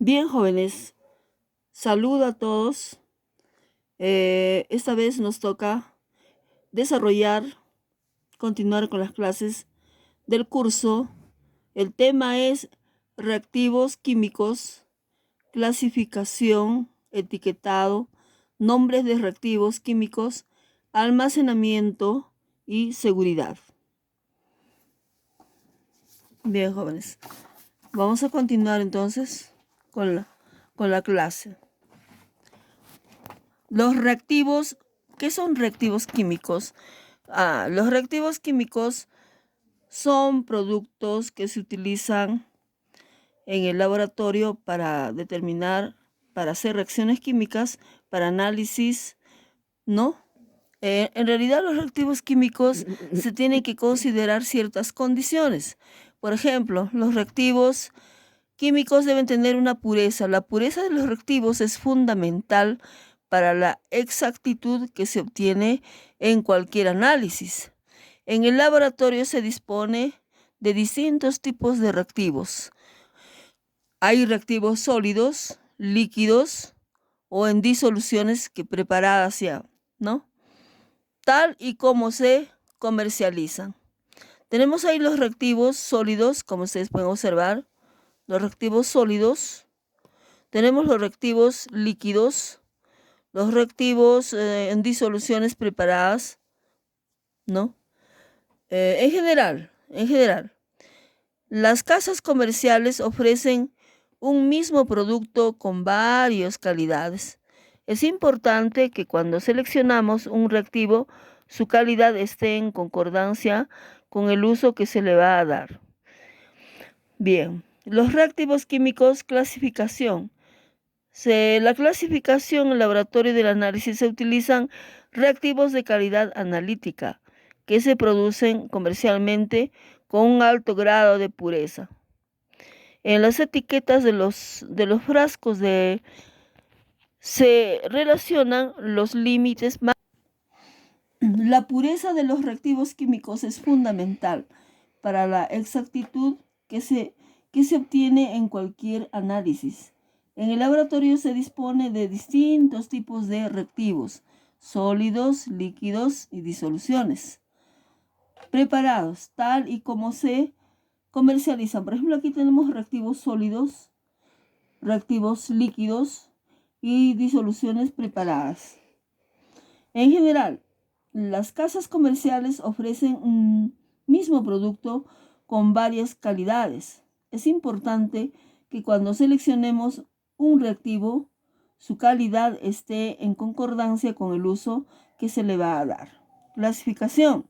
Bien, jóvenes, saludo a todos. Esta vez nos toca desarrollar, continuar con las clases del curso. El tema es reactivos químicos, clasificación, etiquetado, nombres de reactivos químicos, almacenamiento y seguridad. Bien, jóvenes, vamos a continuar entonces con la clase. Los reactivos, ¿qué son reactivos químicos? Los reactivos químicos son productos que se utilizan en el laboratorio para determinar, para hacer reacciones químicas, para análisis, ¿no? En realidad los reactivos químicos se tienen que considerar ciertas condiciones. Por ejemplo, los reactivos químicos deben tener una pureza. La pureza de los reactivos es fundamental para la exactitud que se obtiene en cualquier análisis. En el laboratorio se dispone de distintos tipos de reactivos. Hay reactivos sólidos, líquidos o en disoluciones preparadas ya, ¿no? Tal y como se comercializan. Tenemos ahí los reactivos sólidos, como ustedes pueden observar, los reactivos sólidos. Tenemos los reactivos líquidos, los reactivos en disoluciones preparadas, ¿no? En general, las casas comerciales ofrecen un mismo producto con varias calidades. Es importante que cuando seleccionamos un reactivo, su calidad esté en concordancia con el uso que se le va a dar. Bien, los reactivos químicos, clasificación. La clasificación en el laboratorio del análisis se utilizan reactivos de calidad analítica que se producen comercialmente con un alto grado de pureza. En las etiquetas de los frascos se relacionan los límites. La pureza de los reactivos químicos es fundamental para la exactitud que se obtiene en cualquier análisis. En el laboratorio se dispone de distintos tipos de reactivos, sólidos, líquidos y disoluciones, preparados tal y como se comercializan. Por ejemplo, aquí tenemos reactivos sólidos, reactivos líquidos y disoluciones preparadas. En general, las casas comerciales ofrecen un mismo producto con varias calidades. Es importante que cuando seleccionemos un reactivo, su calidad esté en concordancia con el uso que se le va a dar. Clasificación.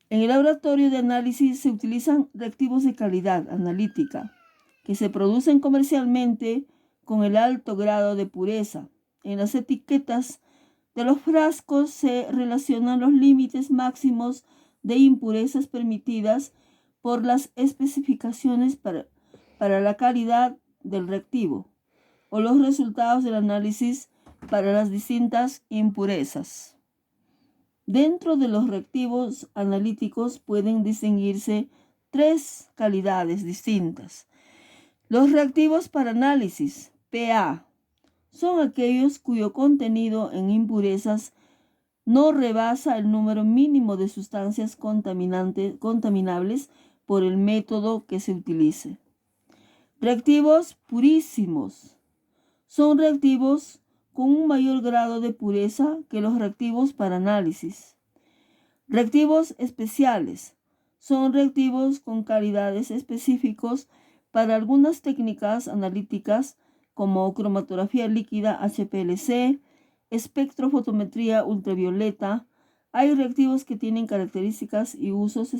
En el laboratorio de análisis se utilizan reactivos de calidad analítica que se producen comercialmente con el alto grado de pureza. En las etiquetas de los frascos se relacionan los límites máximos de impurezas permitidas por las especificaciones para la calidad del reactivo o los resultados del análisis para las distintas impurezas. Dentro de los reactivos analíticos pueden distinguirse tres calidades distintas. Los reactivos para análisis, PA, son aquellos cuyo contenido en impurezas no rebasa el número mínimo de sustancias contaminables por el método que se utilice. Reactivos purísimos son reactivos con un mayor grado de pureza que los reactivos para análisis. Reactivos especiales son reactivos con calidades específicos para algunas técnicas analíticas como cromatografía líquida HPLC, espectrofotometría ultravioleta. Hay reactivos que tienen características y usos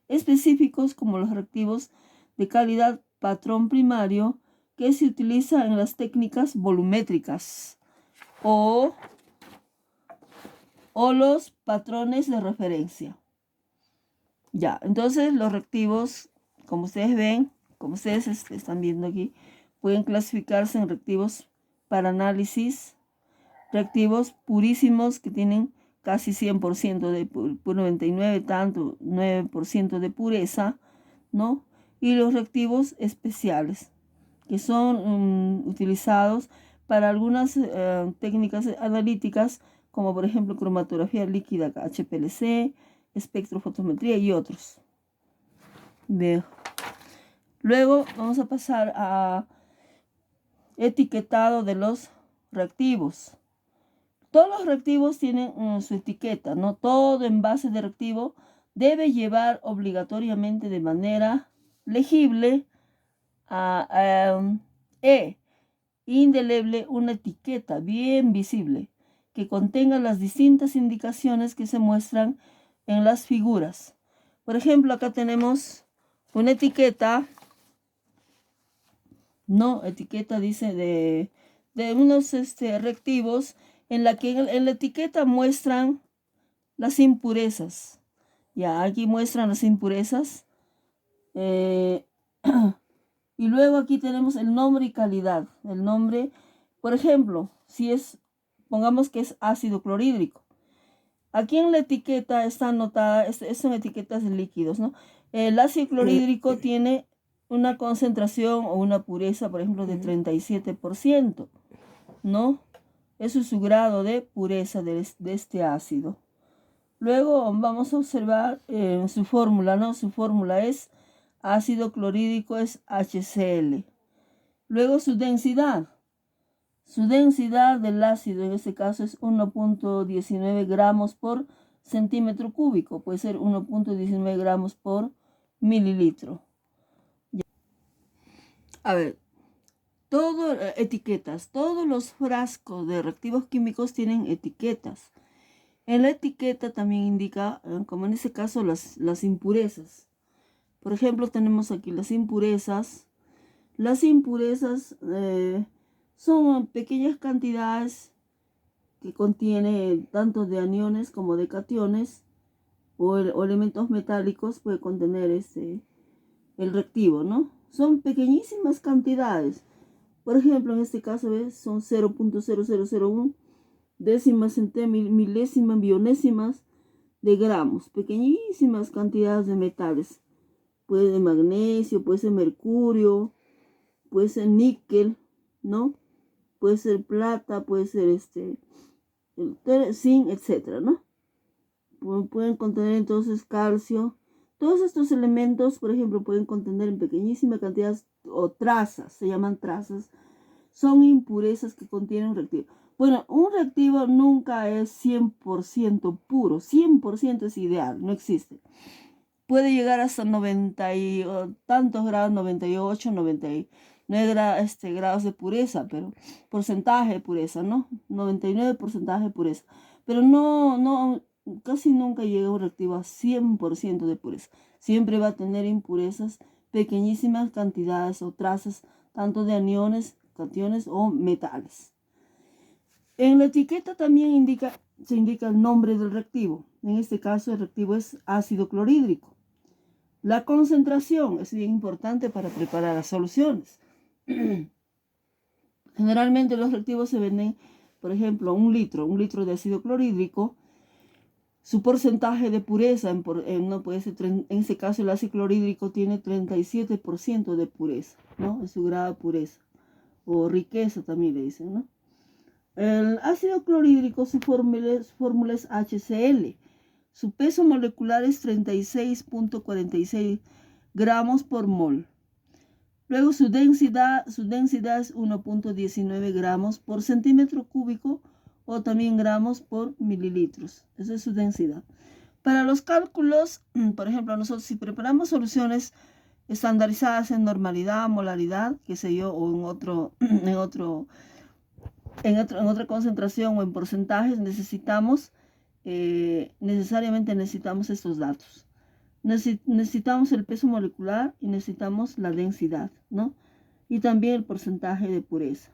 específicos como los reactivos de calidad patrón primario que se utiliza en las técnicas volumétricas o los patrones de referencia. Ya, entonces los reactivos, como ustedes ven, como ustedes están viendo aquí, pueden clasificarse en reactivos para análisis, reactivos purísimos que tienen casi 100% de 99, tanto 9% de pureza, ¿no? Y los reactivos especiales, que son utilizados para algunas técnicas analíticas, como por ejemplo cromatografía líquida, HPLC, espectrofotometría y otros. Bien. Luego vamos a pasar a etiquetado de los reactivos. Todos los reactivos tienen su etiqueta, ¿no? Todo envase de reactivo debe llevar obligatoriamente de manera legible indeleble una etiqueta bien visible que contenga las distintas indicaciones que se muestran en las figuras. Por ejemplo, acá tenemos una etiqueta, ¿no? Etiqueta dice de unos reactivos en la que en la etiqueta muestran las impurezas. Ya, aquí muestran las impurezas. Y luego aquí tenemos el nombre y calidad. El nombre, por ejemplo, si es, pongamos que es ácido clorhídrico. Aquí en la etiqueta está anotada, son etiquetas de líquidos, ¿no? El ácido clorhídrico tiene una concentración o una pureza, por ejemplo, de 37%, ¿no? Eso es su grado de pureza de este ácido. Luego vamos a observar su fórmula, ¿no? Su fórmula es ácido clorhídrico es HCl. Luego su densidad. Su densidad del ácido en este caso es 1.19 gramos por centímetro cúbico. Puede ser 1.19 gramos por mililitro. Ya. A ver, etiquetas. Todos los frascos de reactivos químicos tienen etiquetas. En la etiqueta también indica, como en este caso, las impurezas. Por ejemplo, tenemos aquí las impurezas. Las impurezas son pequeñas cantidades que contiene tanto de aniones como de cationes o elementos metálicos, puede contener el reactivo, ¿no? Son pequeñísimas cantidades. Por ejemplo, en este caso son 0.0001 décimas, milésimas, bionésimas de gramos. Pequeñísimas cantidades de metales. Puede ser magnesio, puede ser mercurio, puede ser níquel, ¿no? Puede ser plata, puede ser zinc, etcétera, ¿no? Pueden contener entonces calcio. Todos estos elementos, por ejemplo, pueden contener en pequeñísima cantidad o trazas, se llaman trazas. Son impurezas que contienen un reactivo. Bueno, un reactivo nunca es 100% puro, 100% es ideal, no existe. Puede llegar hasta 90 y tantos grados, 98, 99 grados de pureza, pero porcentaje de pureza, ¿no? 99% de pureza. Pero no, casi nunca llega un reactivo a 100% de pureza. Siempre va a tener impurezas, pequeñísimas cantidades o trazas, tanto de aniones, cationes o metales. En la etiqueta también se indica el nombre del reactivo. En este caso el reactivo es ácido clorhídrico. La concentración es bien importante para preparar las soluciones. Generalmente los reactivos se venden, por ejemplo, un litro de ácido clorhídrico. Su porcentaje de pureza, no puede ser, en este caso el ácido clorhídrico tiene 37% de pureza, ¿no? Es su grado de pureza. O riqueza también le dicen, ¿no? El ácido clorhídrico, su fórmula es HCl. Su peso molecular es 36.46 gramos por mol. Luego su densidad es 1.19 gramos por centímetro cúbico o también gramos por mililitros. Esa es su densidad. Para los cálculos, por ejemplo, nosotros si preparamos soluciones estandarizadas en normalidad, molaridad, qué sé yo, o en otra concentración o en porcentajes, necesariamente necesitamos estos datos. Necesitamos el peso molecular y necesitamos la densidad, ¿no? Y también el porcentaje de pureza.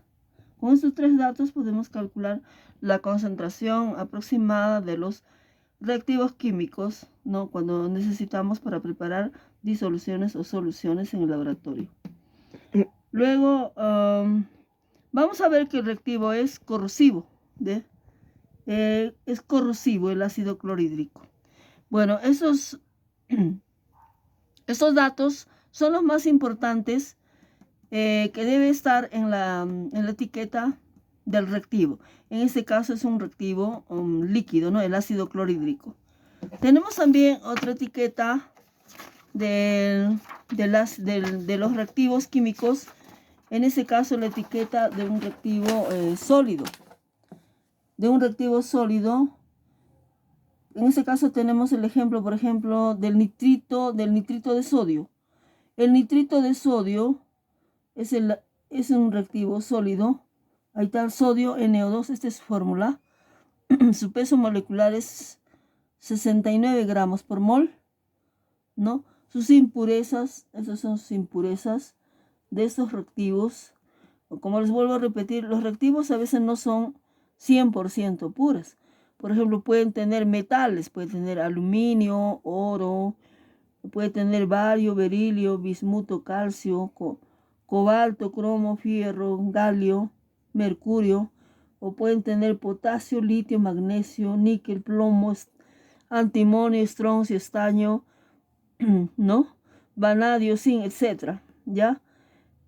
Con estos tres datos podemos calcular la concentración aproximada de los reactivos químicos, ¿no? Cuando necesitamos para preparar disoluciones o soluciones en el laboratorio. Luego, vamos a ver que el reactivo es corrosivo, es corrosivo el ácido clorhídrico. Bueno, estos datos son los más importantes que debe estar en la etiqueta del reactivo. En este caso es un reactivo líquido, ¿no? El ácido clorhídrico. Tenemos también otra etiqueta de los reactivos químicos. En este caso la etiqueta de un reactivo sólido. De un reactivo sólido. En este caso tenemos el ejemplo, por ejemplo, del nitrito de sodio. El nitrito de sodio es un reactivo sólido. Ahí está el sodio NO2, esta es su fórmula. Su peso molecular es 69 gramos por mol, ¿no? Sus impurezas, esas son sus impurezas de estos reactivos. Como les vuelvo a repetir, los reactivos a veces no son 100% puras. Por ejemplo, pueden tener metales, pueden tener aluminio, oro, puede tener bario, berilio, bismuto, calcio, cobalto, cromo, fierro, galio, mercurio, o pueden tener potasio, litio, magnesio, níquel, plomo, antimonio, estroncio, estaño, ¿no? Vanadio, zinc, etc. ¿Ya?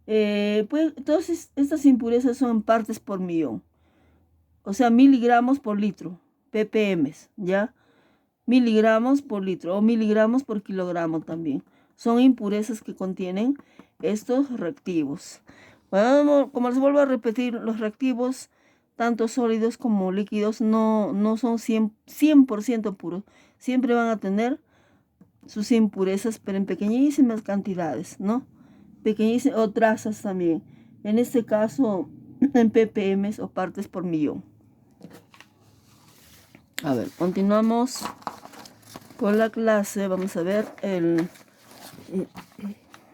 Pues, todas estas impurezas son partes por millón, o sea, miligramos por litro, ppm, ¿ya? Miligramos por litro o miligramos por kilogramo también. Son impurezas que contienen estos reactivos. Bueno, como les vuelvo a repetir, los reactivos, tanto sólidos como líquidos, no son 100% puros. Siempre van a tener sus impurezas, pero en pequeñísimas cantidades, ¿no? Pequeñísimas o trazas también. En este caso, en ppm o partes por millón. A ver, continuamos con la clase. Vamos a ver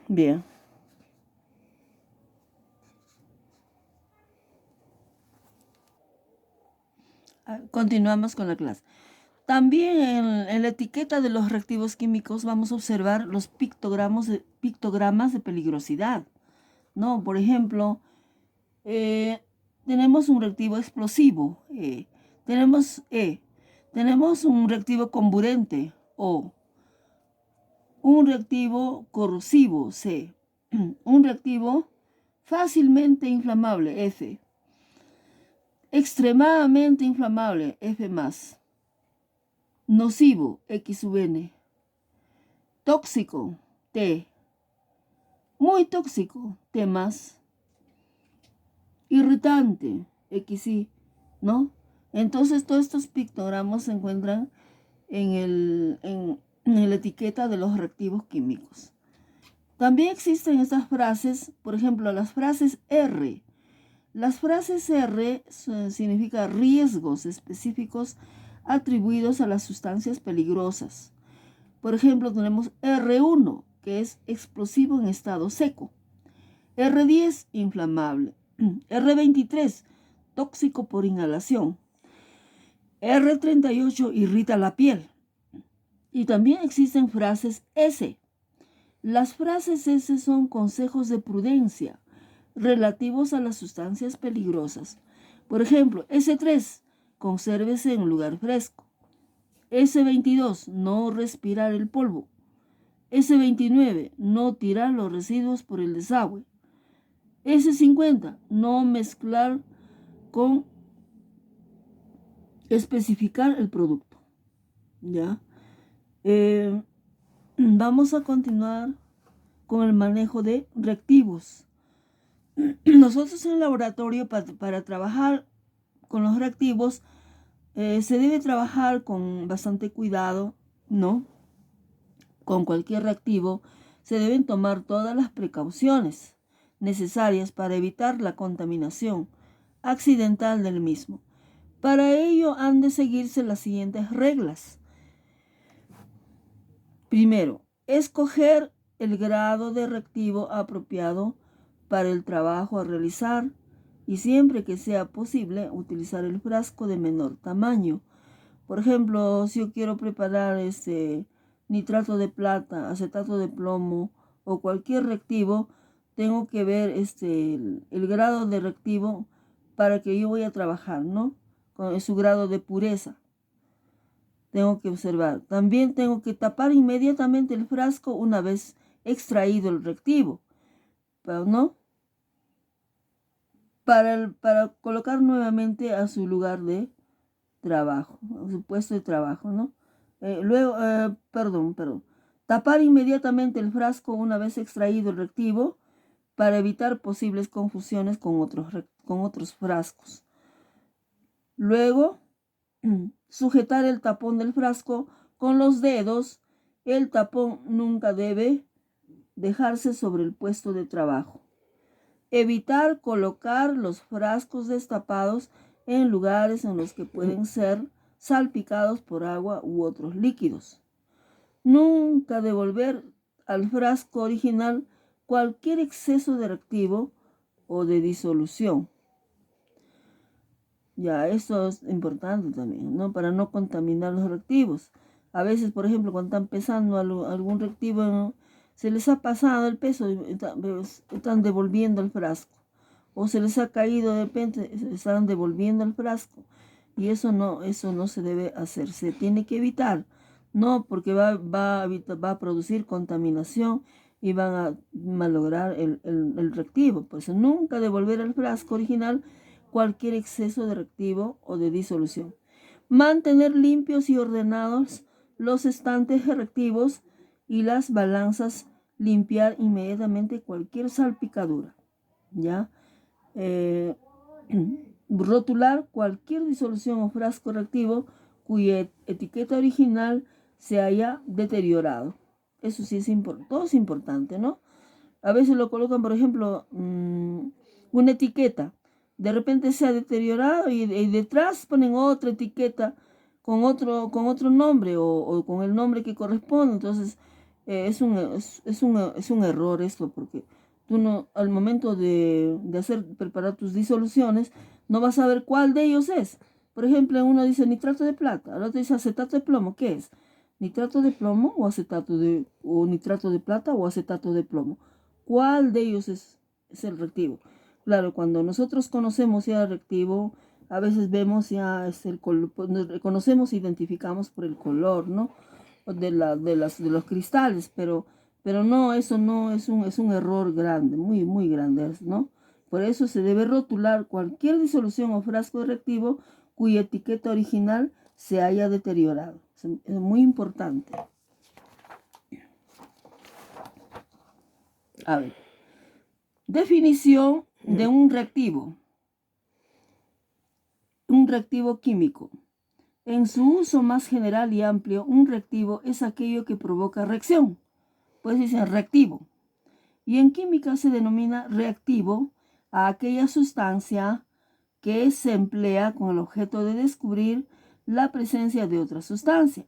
bien. Continuamos con la clase. También en la etiqueta de los reactivos químicos vamos a observar los pictogramas de peligrosidad, ¿no? Por ejemplo, tenemos un reactivo explosivo, tenemos un reactivo comburente, O, un reactivo corrosivo, C, un reactivo fácilmente inflamable, F, extremadamente inflamable, F+, nocivo, X sub N, tóxico, T, muy tóxico, T+, irritante, XY, ¿no? Entonces todos estos pictogramas se encuentran en la etiqueta de los reactivos químicos. También existen estas frases, por ejemplo, las frases R. Las frases R significan riesgos específicos atribuidos a las sustancias peligrosas. Por ejemplo, tenemos R1, que es explosivo en estado seco. R10, inflamable. R23, tóxico por inhalación. R38, irrita la piel. Y también existen frases S. Las frases S son consejos de prudencia relativos a las sustancias peligrosas. Por ejemplo, S3, consérvese en un lugar fresco. S22, no respirar el polvo. S29, no tirar los residuos por el desagüe. S50, no mezclar con especificar el producto. ¿Ya? Vamos a continuar con el manejo de reactivos. Nosotros en el laboratorio para trabajar con los reactivos se debe trabajar con bastante cuidado, ¿no? Con cualquier reactivo se deben tomar todas las precauciones necesarias para evitar la contaminación accidental del mismo. Para ello han de seguirse las siguientes reglas. Primero, escoger el grado de reactivo apropiado para el trabajo a realizar y siempre que sea posible utilizar el frasco de menor tamaño. Por ejemplo, si yo quiero preparar nitrato de plata, acetato de plomo o cualquier reactivo, tengo que ver el grado de reactivo para que yo voy a trabajar, ¿no? Con su grado de pureza. Tengo que observar. También tengo que tapar inmediatamente el frasco una vez extraído el reactivo, ¿no? para colocar nuevamente a su lugar de trabajo, a su puesto de trabajo, ¿no? Luego, perdón. Tapar inmediatamente el frasco una vez extraído el reactivo para evitar posibles confusiones con otros frascos. Luego, sujetar el tapón del frasco con los dedos. El tapón nunca debe dejarse sobre el puesto de trabajo. Evitar colocar los frascos destapados en lugares en los que pueden ser salpicados por agua u otros líquidos. Nunca devolver al frasco original cualquier exceso de reactivo o de disolución. Ya, esto es importante también, ¿no? Para no contaminar los reactivos. A veces, por ejemplo, cuando están pesando algún reactivo, ¿no?, se les ha pasado el peso y están devolviendo el frasco. O se les ha caído de repente, están devolviendo el frasco. Y eso no se debe hacer. Se tiene que evitar, ¿no? Porque va a producir contaminación y van a malograr el reactivo. Por eso nunca devolver al frasco original cualquier exceso de reactivo o de disolución. Mantener limpios y ordenados los estantes de reactivos y las balanzas. Limpiar inmediatamente cualquier salpicadura, ¿ya? Rotular cualquier disolución o frasco reactivo cuya etiqueta original se haya deteriorado. Eso sí es importante, todo es importante, ¿no? A veces lo colocan, por ejemplo, una etiqueta. De repente se ha deteriorado y detrás ponen otra etiqueta con otro nombre o con el nombre que corresponde. Entonces, es un error esto, porque tú no, al momento de preparar tus disoluciones, no vas a ver cuál de ellos es. Por ejemplo, uno dice nitrato de plata, el otro dice acetato de plomo. ¿Qué es? ¿Nitrato de plomo o nitrato de plata o acetato de plomo? ¿Cuál de ellos es el reactivo? Claro, cuando nosotros conocemos ya el reactivo, a veces vemos ya el color, nos reconocemos e identificamos por el color, ¿no? De los cristales, pero no, eso no es un error grande, muy, muy grande, ¿no? Por eso se debe rotular cualquier disolución o frasco de reactivo cuya etiqueta original se haya deteriorado. Es muy importante. A ver. Definición de un reactivo. Un reactivo químico. En su uso más general y amplio, un reactivo es aquello que provoca reacción. Pues dicen reactivo. Y en química se denomina reactivo a aquella sustancia que se emplea con el objeto de descubrir la presencia de otra sustancia.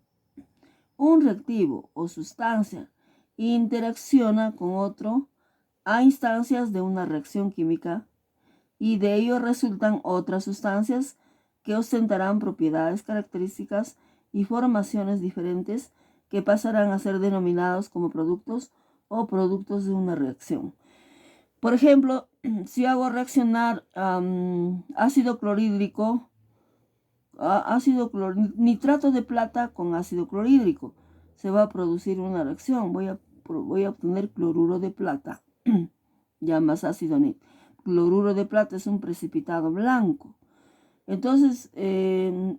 Un reactivo o sustancia interacciona con otro a instancias de una reacción química y de ello resultan otras sustancias que ostentarán propiedades, características y formaciones diferentes que pasarán a ser denominados como productos o productos de una reacción. Por ejemplo, si hago reaccionar ácido clorhídrico, nitrato de plata con ácido clorhídrico, se va a producir una reacción. Voy a obtener cloruro de plata, ya más ácido nítrico. Cloruro de plata es un precipitado blanco. Entonces,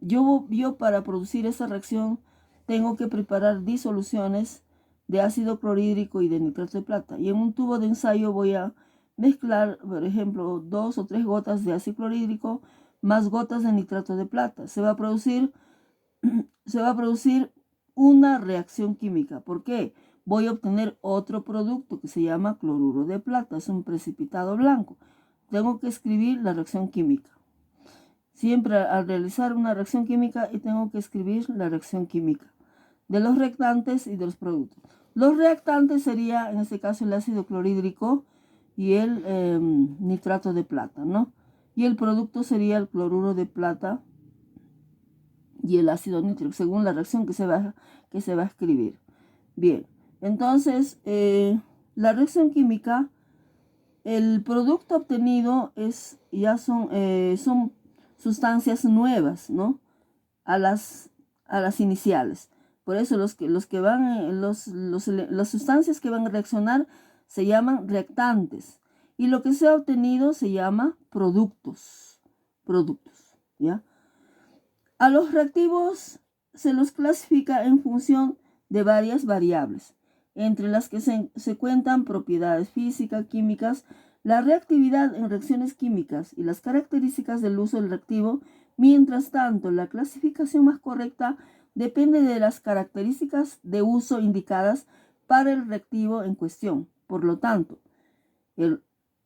yo para producir esa reacción tengo que preparar disoluciones de ácido clorhídrico y de nitrato de plata. Y en un tubo de ensayo voy a mezclar, por ejemplo, 2 o 3 gotas de ácido clorhídrico más gotas de nitrato de plata. Se va a producir una reacción química. ¿Por qué? Voy a obtener otro producto que se llama cloruro de plata. Es un precipitado blanco. Tengo que escribir la reacción química. Siempre al realizar una reacción química tengo que escribir la reacción química de los reactantes y de los productos. Los reactantes sería, en este caso, el ácido clorhídrico y el nitrato de plata, ¿no? Y el producto sería el cloruro de plata y el ácido nítrico, según la reacción que se va a escribir. Bien, entonces, la reacción química, el producto obtenido son sustancias nuevas, ¿no? A las iniciales. Por eso las sustancias que van a reaccionar se llaman reactantes. y lo que se ha obtenido se llama productos, ¿ya? A los reactivos se los clasifica en función de varias variables, entre las que se cuentan propiedades físicas, químicas, la reactividad en reacciones químicas y las características del uso del reactivo. Mientras tanto, la clasificación más correcta depende de las características de uso indicadas para el reactivo en cuestión. Por lo tanto,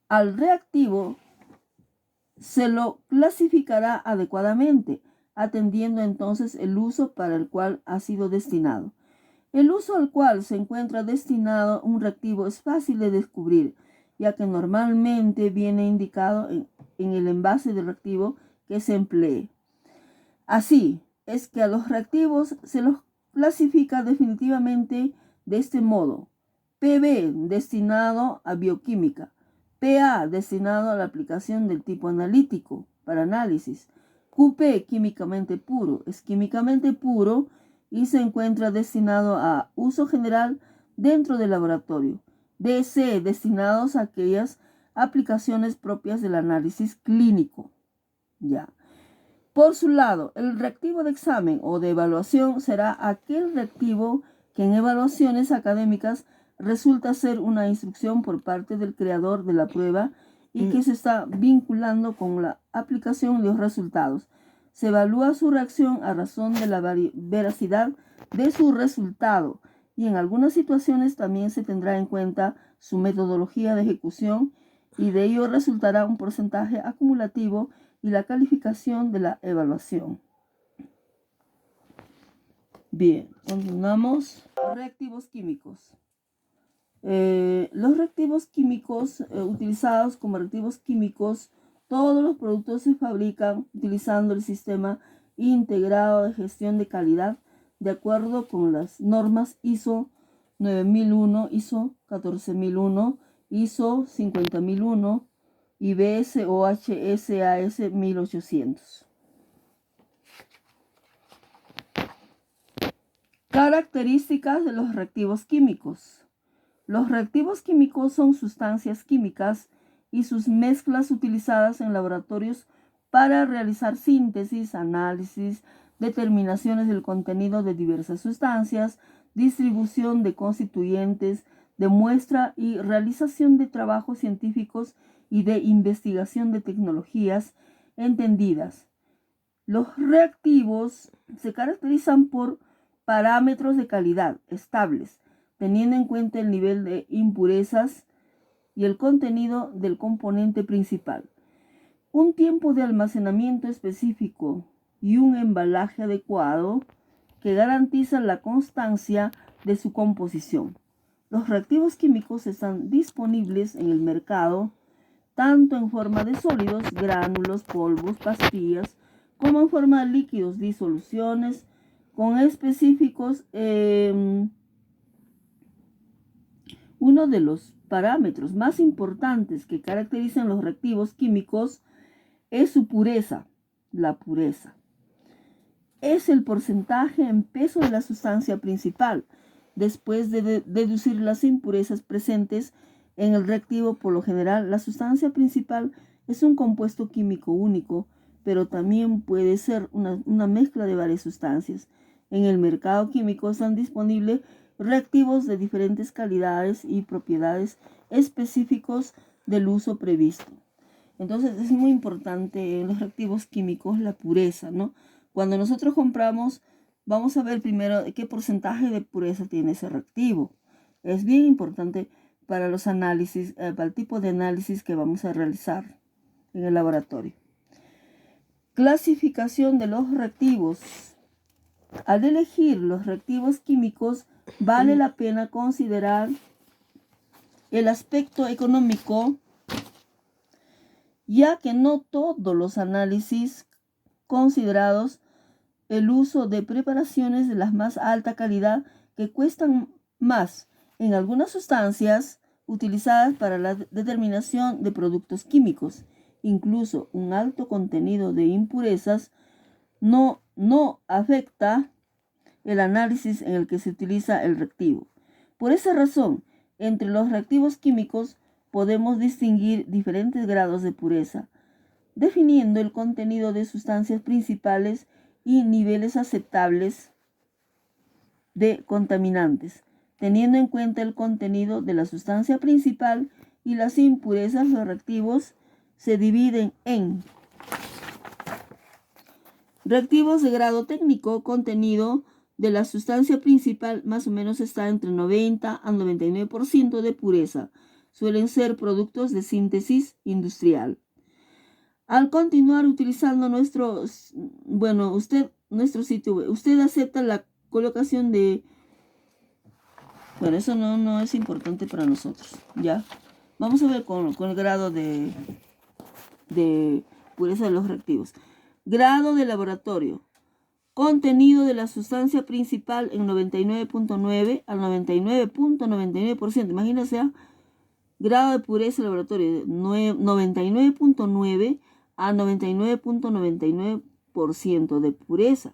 al reactivo se lo clasificará adecuadamente, atendiendo entonces el uso para el cual ha sido destinado. El uso al cual se encuentra destinado un reactivo es fácil de descubrir, ya que normalmente viene indicado en el envase del reactivo que se emplee. Así es que a los reactivos se los clasifica definitivamente de este modo: PB, destinado a bioquímica; PA, destinado a la aplicación del tipo analítico para análisis; QP, químicamente puro, es químicamente puro y se encuentra destinado a uso general dentro del laboratorio; DC, destinados a aquellas aplicaciones propias del análisis clínico. Ya. Por su lado, el reactivo de examen o de evaluación será aquel reactivo que en evaluaciones académicas resulta ser una instrucción por parte del creador de la prueba y que se está vinculando con la aplicación de los resultados. Se evalúa su reacción a razón de la veracidad de su resultado y en algunas situaciones también se tendrá en cuenta su metodología de ejecución y de ello resultará un porcentaje acumulativo y la calificación de la evaluación. Bien, continuamos. Reactivos químicos. Los reactivos químicos utilizados como reactivos químicos, todos los productos se fabrican utilizando el sistema integrado de gestión de calidad de acuerdo con las normas ISO 9001, ISO 14001, ISO 50001 y BSOHSAS 1800. Características de los reactivos químicos. Los reactivos químicos son sustancias químicas y sus mezclas utilizadas en laboratorios para realizar síntesis, análisis, determinaciones del contenido de diversas sustancias, distribución de constituyentes de muestra y realización de trabajos científicos y de investigación de tecnologías entendidas. Los reactivos se caracterizan por parámetros de calidad estables, teniendo en cuenta el nivel de impurezas y el contenido del componente principal, un tiempo de almacenamiento específico y un embalaje adecuado que garantizan la constancia de su composición. Los reactivos químicos están disponibles en el mercado tanto en forma de sólidos, gránulos, polvos, pastillas, como en forma de líquidos, disoluciones, con específicos. Uno de los parámetros más importantes que caracterizan los reactivos químicos es su pureza. La pureza es el porcentaje en peso de la sustancia principal, después de deducir las impurezas presentes en el reactivo. Por lo general, la sustancia principal es un compuesto químico único, pero también puede ser una mezcla de varias sustancias. En el mercado químico están disponibles reactivos de diferentes calidades y propiedades específicos del uso previsto. Entonces es muy importante en los reactivos químicos la pureza, ¿no? Cuando nosotros compramos, vamos a ver primero qué porcentaje de pureza tiene ese reactivo. Es bien importante para los análisis, para el tipo de análisis que vamos a realizar en el laboratorio. Clasificación de los reactivos. Al elegir los reactivos químicos, vale la pena considerar el aspecto económico, ya que no todos los análisis considerados el uso de preparaciones de la más alta calidad que cuestan más en algunas sustancias utilizadas para la determinación de productos químicos. Incluso un alto contenido de impurezas no afecta el análisis en el que se utiliza el reactivo. Por esa razón, entre los reactivos químicos podemos distinguir diferentes grados de pureza, definiendo el contenido de sustancias principales y niveles aceptables de contaminantes. Teniendo en cuenta el contenido de la sustancia principal y las impurezas, los reactivos se dividen en reactivos de grado técnico. Contenido de la sustancia principal más o menos está entre 90 al 99% de pureza. Suelen ser productos de síntesis industrial. Al continuar utilizando nuestro sitio web, usted acepta la colocación de... Bueno, eso no es importante para nosotros, ¿ya? Vamos a ver con el grado de pureza de los reactivos. Grado de laboratorio. Contenido de la sustancia principal en 99.9 al 99.99%. Imagínense, grado de pureza de laboratorio, 99.9 a 99.99% de pureza.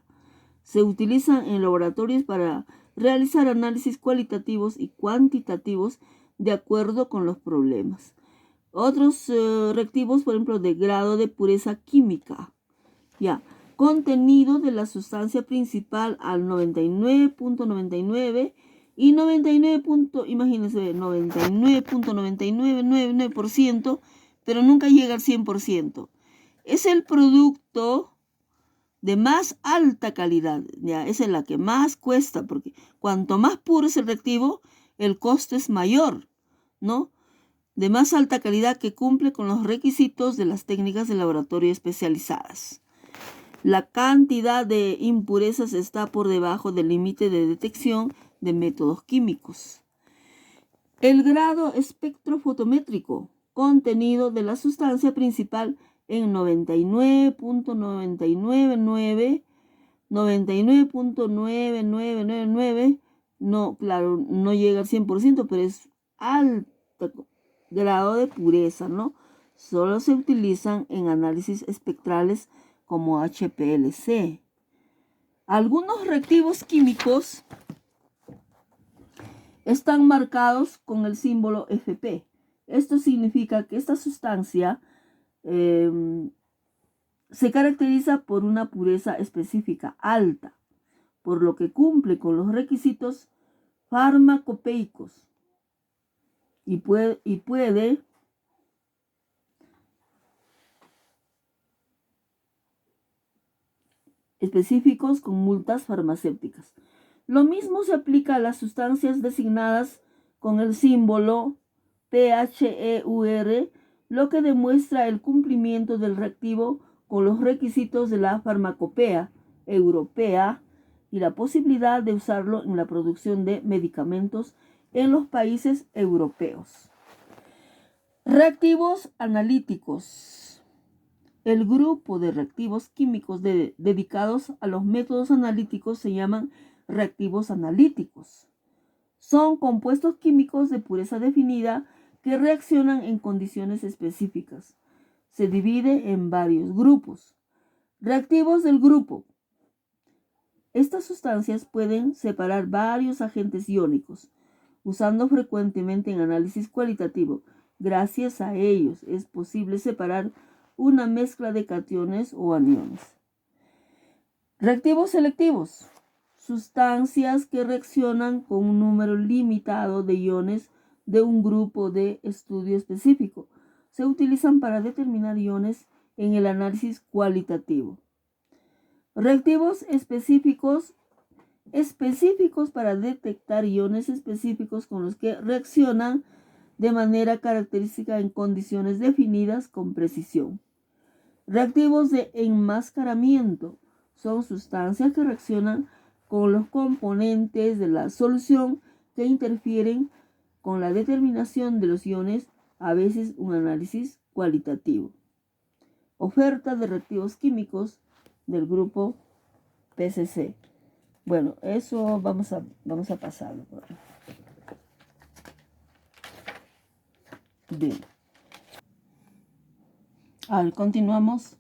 Se utilizan en laboratorios para realizar análisis cualitativos y cuantitativos de acuerdo con los problemas. Otros reactivos, por ejemplo, de grado de pureza química. Ya. Contenido de la sustancia principal al 99.99 y 99.9999%, pero nunca llega al 100%. Es el producto de más alta calidad, ya, esa es la que más cuesta, porque cuanto más puro es el reactivo, el costo es mayor, ¿no? De más alta calidad, que cumple con los requisitos de las técnicas de laboratorio especializadas. La cantidad de impurezas está por debajo del límite de detección de métodos químicos. El grado espectrofotométrico. Contenido de la sustancia principal en 99.999, 99.9999, no, claro, no llega al 100%, pero es alto grado de pureza, ¿no? Solo se utilizan en análisis espectrales como HPLC. Algunos reactivos químicos están marcados con el símbolo FP. Esto significa que esta sustancia se caracteriza por una pureza específica alta, por lo que cumple con los requisitos farmacopeicos y puede específicos con multas farmacéuticas. Lo mismo se aplica a las sustancias designadas con el símbolo PHEUR, lo que demuestra el cumplimiento del reactivo con los requisitos de la farmacopea europea y la posibilidad de usarlo en la producción de medicamentos en los países europeos. Reactivos analíticos. El grupo de reactivos químicos dedicados a los métodos analíticos se llaman reactivos analíticos. Son compuestos químicos de pureza definida que reaccionan en condiciones específicas. Se divide en varios grupos. Reactivos del grupo. Estas sustancias pueden separar varios agentes iónicos, usando frecuentemente en análisis cualitativo. Gracias a ellos es posible separar una mezcla de cationes o aniones. Reactivos selectivos. Sustancias que reaccionan con un número limitado de iones de un grupo de estudio específico. Se utilizan para determinar iones en el análisis cualitativo. Reactivos específicos para detectar iones específicos con los que reaccionan de manera característica en condiciones definidas con precisión. Reactivos de enmascaramiento son sustancias que reaccionan con los componentes de la solución que interfieren con la determinación de los iones, a veces un análisis cualitativo. Oferta de reactivos químicos del grupo PCC. Bueno, eso vamos a pasarlo. Bien. Continuamos.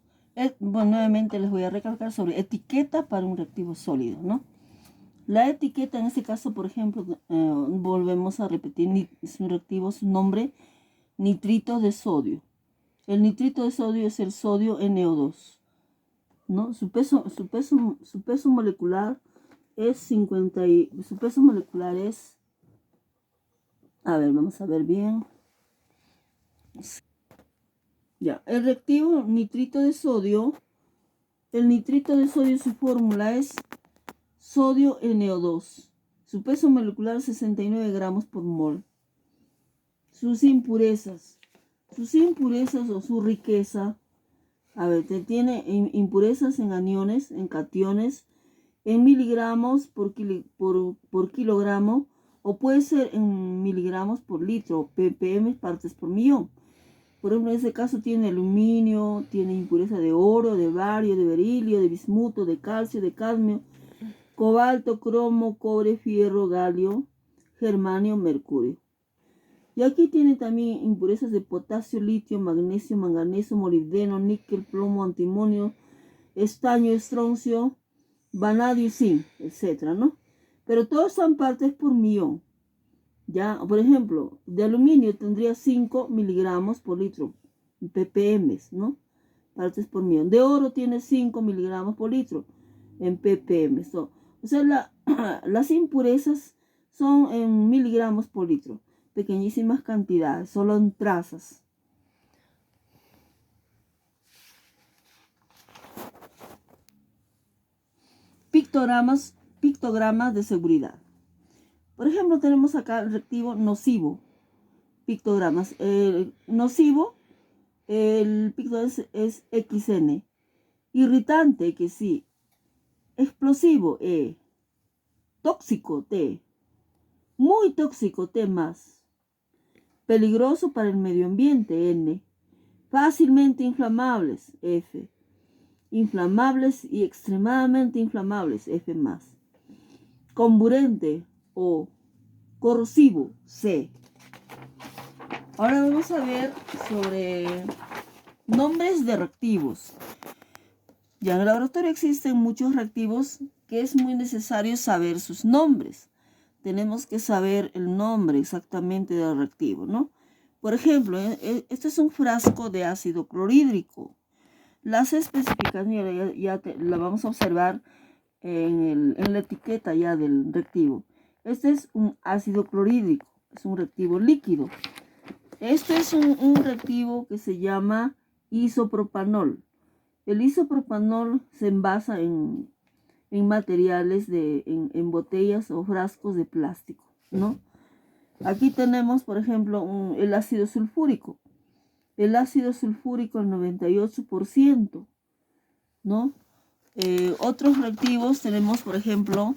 Nuevamente les voy a recalcar sobre etiqueta para un reactivo sólido, ¿no? La etiqueta, en este caso, por ejemplo, volvemos a repetir, es un reactivo, su nombre nitrito de sodio. El nitrito de sodio es el sodio NO2, ¿no? Su peso molecular es 50 y su peso molecular es, a ver, vamos a ver bien. Ya, el reactivo nitrito de sodio, el nitrito de sodio, su fórmula es sodio NO2. Su peso molecular 69 gramos por mol. Sus impurezas o su riqueza, a ver, tiene impurezas en aniones, en cationes, en miligramos por kilogramo, o puede ser en miligramos por litro, ppm, partes por millón. Por ejemplo, en este caso tiene aluminio, tiene impureza de oro, de bario, de berilio, de bismuto, de calcio, de cadmio, cobalto, cromo, cobre, fierro, galio, germanio, mercurio. Y aquí tiene también impurezas de potasio, litio, magnesio, manganeso, molibdeno, níquel, plomo, antimonio, estaño, estroncio, vanadio y zinc, etc., ¿no? Pero todos son partes por millón. Ya, por ejemplo, de aluminio tendría 5 miligramos por litro, ppm, ¿no? Partes por millón. De oro tiene 5 miligramos por litro en ppm. O sea, las impurezas son en miligramos por litro. Pequeñísimas cantidades, solo en trazas. Pictogramas de seguridad. Por ejemplo, tenemos acá el reactivo nocivo. Pictogramas. Nocivo, el pictograma es XN. Irritante, que sí. Explosivo, E. Tóxico, T. Muy tóxico, T más. Peligroso para el medio ambiente, N. Fácilmente inflamables, F. Inflamables y extremadamente inflamables, F más. Comburente, O. Corrosivo, C. Ahora vamos a ver sobre nombres de reactivos. Ya en el laboratorio existen muchos reactivos que es muy necesario saber sus nombres. Tenemos que saber el nombre exactamente del reactivo, ¿no? Por ejemplo, este es un frasco de ácido clorhídrico. Las especificaciones ya la vamos a observar en la etiqueta ya del reactivo. Este es un ácido clorhídrico, es un reactivo líquido. Este es un reactivo que se llama isopropanol. El isopropanol se envasa en materiales en botellas o frascos de plástico, ¿no? Aquí tenemos, por ejemplo, el ácido sulfúrico. El ácido sulfúrico al 98%, ¿no? Otros reactivos tenemos, por ejemplo,